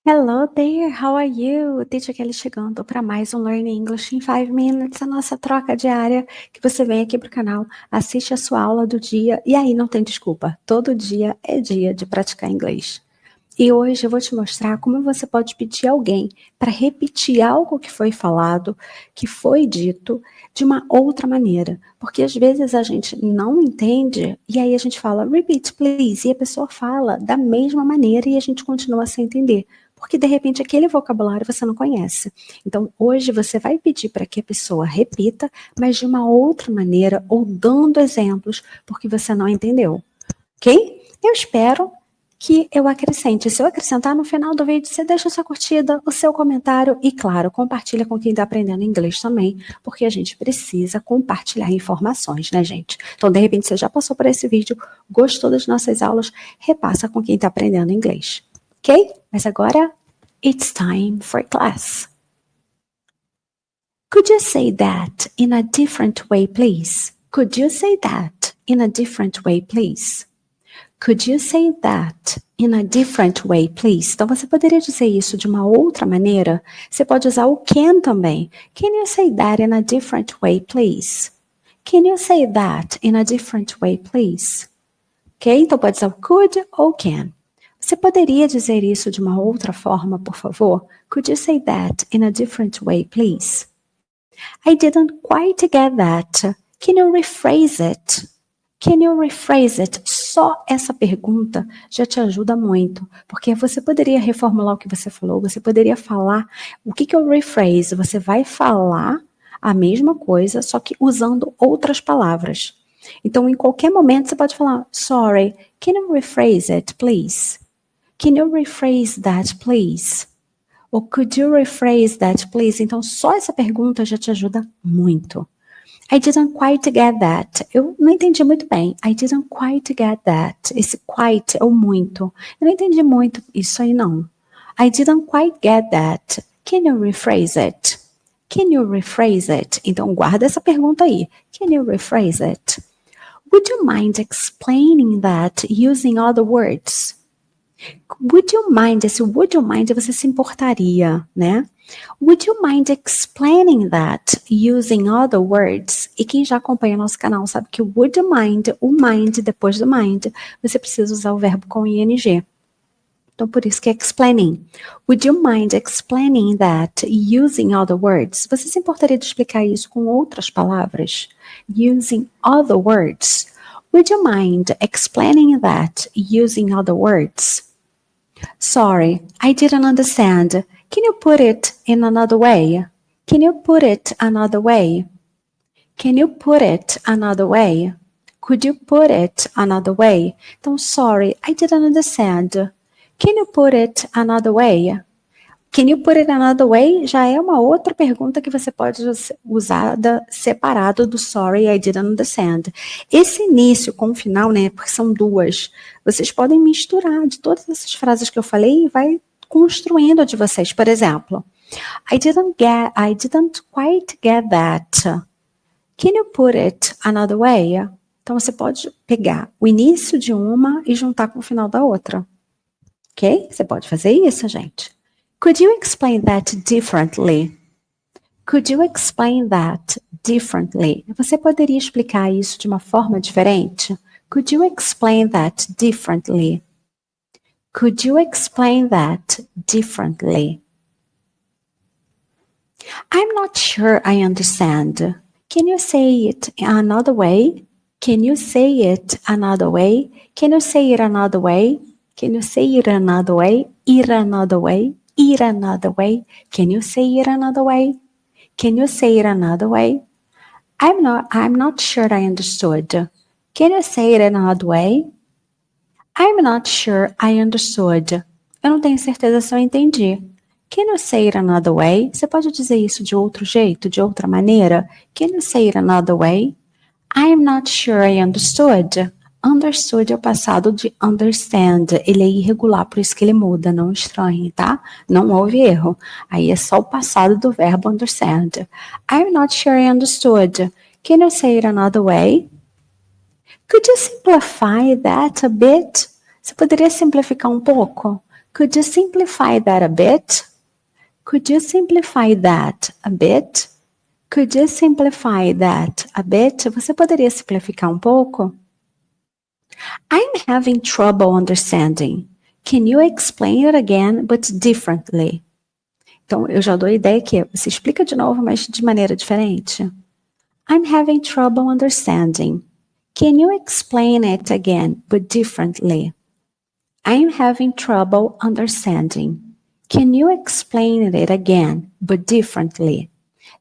Hello there, how are you? Teacher Kelly chegando para mais um Learning English in 5 Minutes, a nossa troca diária, que você vem aqui para o canal, assiste a sua aula do dia e aí não tem desculpa, todo dia é dia de praticar inglês. E hoje eu vou te mostrar como você pode pedir alguém para repetir algo que foi falado, que foi dito, de uma outra maneira. Porque às vezes a gente não entende e aí a gente fala, repeat please, e a pessoa fala da mesma maneira e a gente continua sem entender. Porque de repente aquele vocabulário você não conhece. Então hoje você vai pedir para que a pessoa repita, mas de uma outra maneira ou dando exemplos, porque você não entendeu. Ok? Eu espero que eu acrescente. Se eu acrescentar no final do vídeo, você deixa a sua curtida, o seu comentário e, claro, compartilha com quem está aprendendo inglês também, porque a gente precisa compartilhar informações, né, gente? Então, de repente, você já passou por esse vídeo, gostou das nossas aulas, repassa com quem está aprendendo inglês, ok? Mas agora, it's time for class. Could you say that in a different way, please? Could you say that in a different way, please? Could you say that in a different way, please? Então, você poderia dizer isso de uma outra maneira? Você pode usar o can também. Can you say that in a different way, please? Can you say that in a different way, please? Ok? Então, pode usar o could ou can. Você poderia dizer isso de uma outra forma, por favor? Could you say that in a different way, please? I didn't quite get that. Can you rephrase it? Can you rephrase it? Só essa pergunta já te ajuda muito, porque você poderia reformular o que você falou, você poderia falar, o que é o rephrase? Você vai falar a mesma coisa, só que usando outras palavras. Então, em qualquer momento, você pode falar, sorry, can you rephrase it, please? Can you rephrase that, please? Ou could you rephrase that, please? Então, só essa pergunta já te ajuda muito. I didn't quite get that. Eu não entendi muito bem. I didn't quite get that. Esse quite é o muito. Eu não entendi muito isso aí, não. I didn't quite get that. Can you rephrase it? Can you rephrase it? Então, guarda essa pergunta aí. Can you rephrase it? Would you mind explaining that using other words? Would you mind? Esse would you mind você se importaria, né? Would you mind explaining that using other words? E quem já acompanha nosso canal sabe que would you mind, o mind depois do mind, você precisa usar o verbo com ing. Então, por isso que é explaining. Would you mind explaining that using other words? Você se importaria de explicar isso com outras palavras? Using other words. Would you mind explaining that using other words? Sorry, I didn't understand. Can you put it in another way? Can you put it another way? Can you put it another way? Could you put it another way? Então, sorry, I didn't understand. Can you put it another way? Can you put it another way? Já é uma outra pergunta que você pode usar separado do sorry, I didn't understand. Esse início com o final, né, porque são duas, vocês podem misturar de todas essas frases que eu falei e vai construindo a de vocês. Por exemplo, I didn't quite get that. Can you put it another way? Então você pode pegar o início de uma e juntar com o final da outra. Ok? Você pode fazer isso, gente. Could you explain that differently? Could you explain that differently? Você poderia explicar isso de uma forma diferente? Could you explain that differently? Could you explain that differently? I'm not sure I understand. Can you say it another way? Can you say it another way? Can you say it another way? Can you say it another way? It another way? It another way? Can you say it another way? Can you say it another way? I'm not sure I understood. Can you say it another way? I'm not sure I understood. Eu não tenho certeza se eu entendi. Can you say it another way? Você pode dizer isso de outro jeito, de outra maneira? Can you say it another way? I'm not sure I understood. Understood é o passado de understand. Ele é irregular, por isso que ele muda, não estranhe, tá? Não houve erro. Aí é só o passado do verbo understand. I'm not sure I understood. Can you say it another way? Could you simplify that a bit? Você poderia simplificar um pouco? Could you simplify that a bit? Could you simplify that a bit? Could you simplify that a bit? Você poderia simplificar um pouco? I'm having trouble understanding. Can you explain it again, but differently? Então, eu já dou a ideia que você explica de novo, mas de maneira diferente. I'm having trouble understanding. Can you explain it again, but differently? I'm having trouble understanding. Can you explain it again, but differently?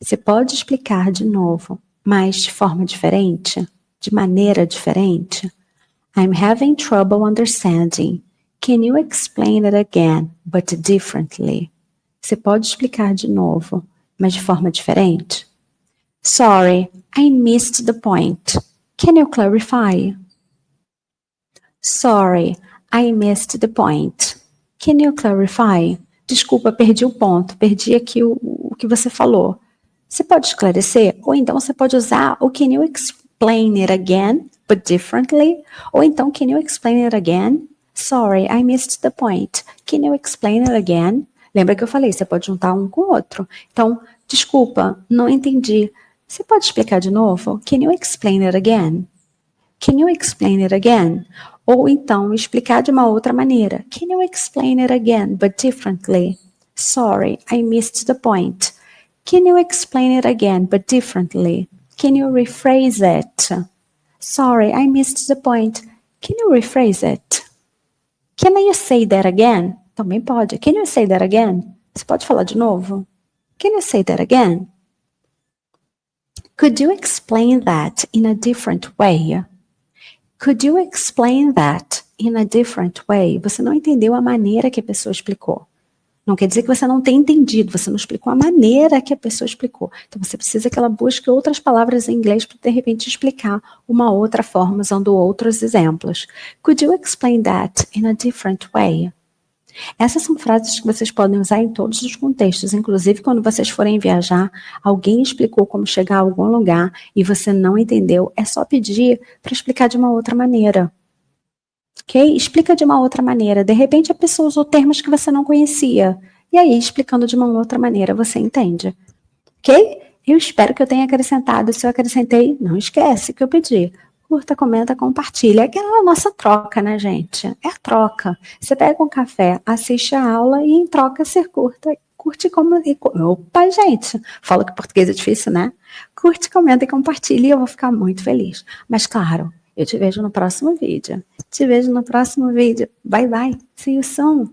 Você pode explicar de novo, mas de forma diferente? De maneira diferente? I'm having trouble understanding. Can you explain it again, but differently? Você pode explicar de novo, mas de forma diferente? Sorry, I missed the point. Can you clarify? Sorry, I missed the point. Can you clarify? Desculpa, perdi o ponto, perdi aqui o que você falou. Você pode esclarecer? Ou então você pode usar o can you explain it again, but differently? Ou então, can you explain it again? Sorry, I missed the point. Can you explain it again? Lembra que eu falei, você pode juntar um com o outro. Então, desculpa, não entendi. Você pode explicar de novo? Can you explain it again? Can you explain it again? Ou então, explicar de uma outra maneira. Can you explain it again, but differently? Sorry, I missed the point. Can you explain it again, but differently? Can you rephrase it? Sorry, I missed the point. Can you rephrase it? Can you say that again? Também pode. Can you say that again? Você pode falar de novo? Can you say that again? Could you explain that in a different way? Could you explain that in a different way? Você não entendeu a maneira que a pessoa explicou. Não quer dizer que você não tenha entendido, você não explicou a maneira que a pessoa explicou. Então você precisa que ela busque outras palavras em inglês para de repente explicar uma outra forma usando outros exemplos. Could you explain that in a different way? Essas são frases que vocês podem usar em todos os contextos, inclusive quando vocês forem viajar, alguém explicou como chegar a algum lugar e você não entendeu, é só pedir para explicar de uma outra maneira. Ok? Explica de uma outra maneira. De repente a pessoa usou termos que você não conhecia. E aí, explicando de uma outra maneira, você entende. Ok? Eu espero que eu tenha acrescentado. Se eu acrescentei, não esquece que eu pedi. Curta, comenta, compartilha. É aquela nossa troca, né, gente? É a troca. Você pega um café, assiste a aula e em troca você curte como... Opa, gente! Falo que português é difícil, né? Curte, comenta e compartilha e eu vou ficar muito feliz. Mas, claro, eu te vejo no próximo vídeo. Te vejo no próximo vídeo. Bye, bye. See you soon.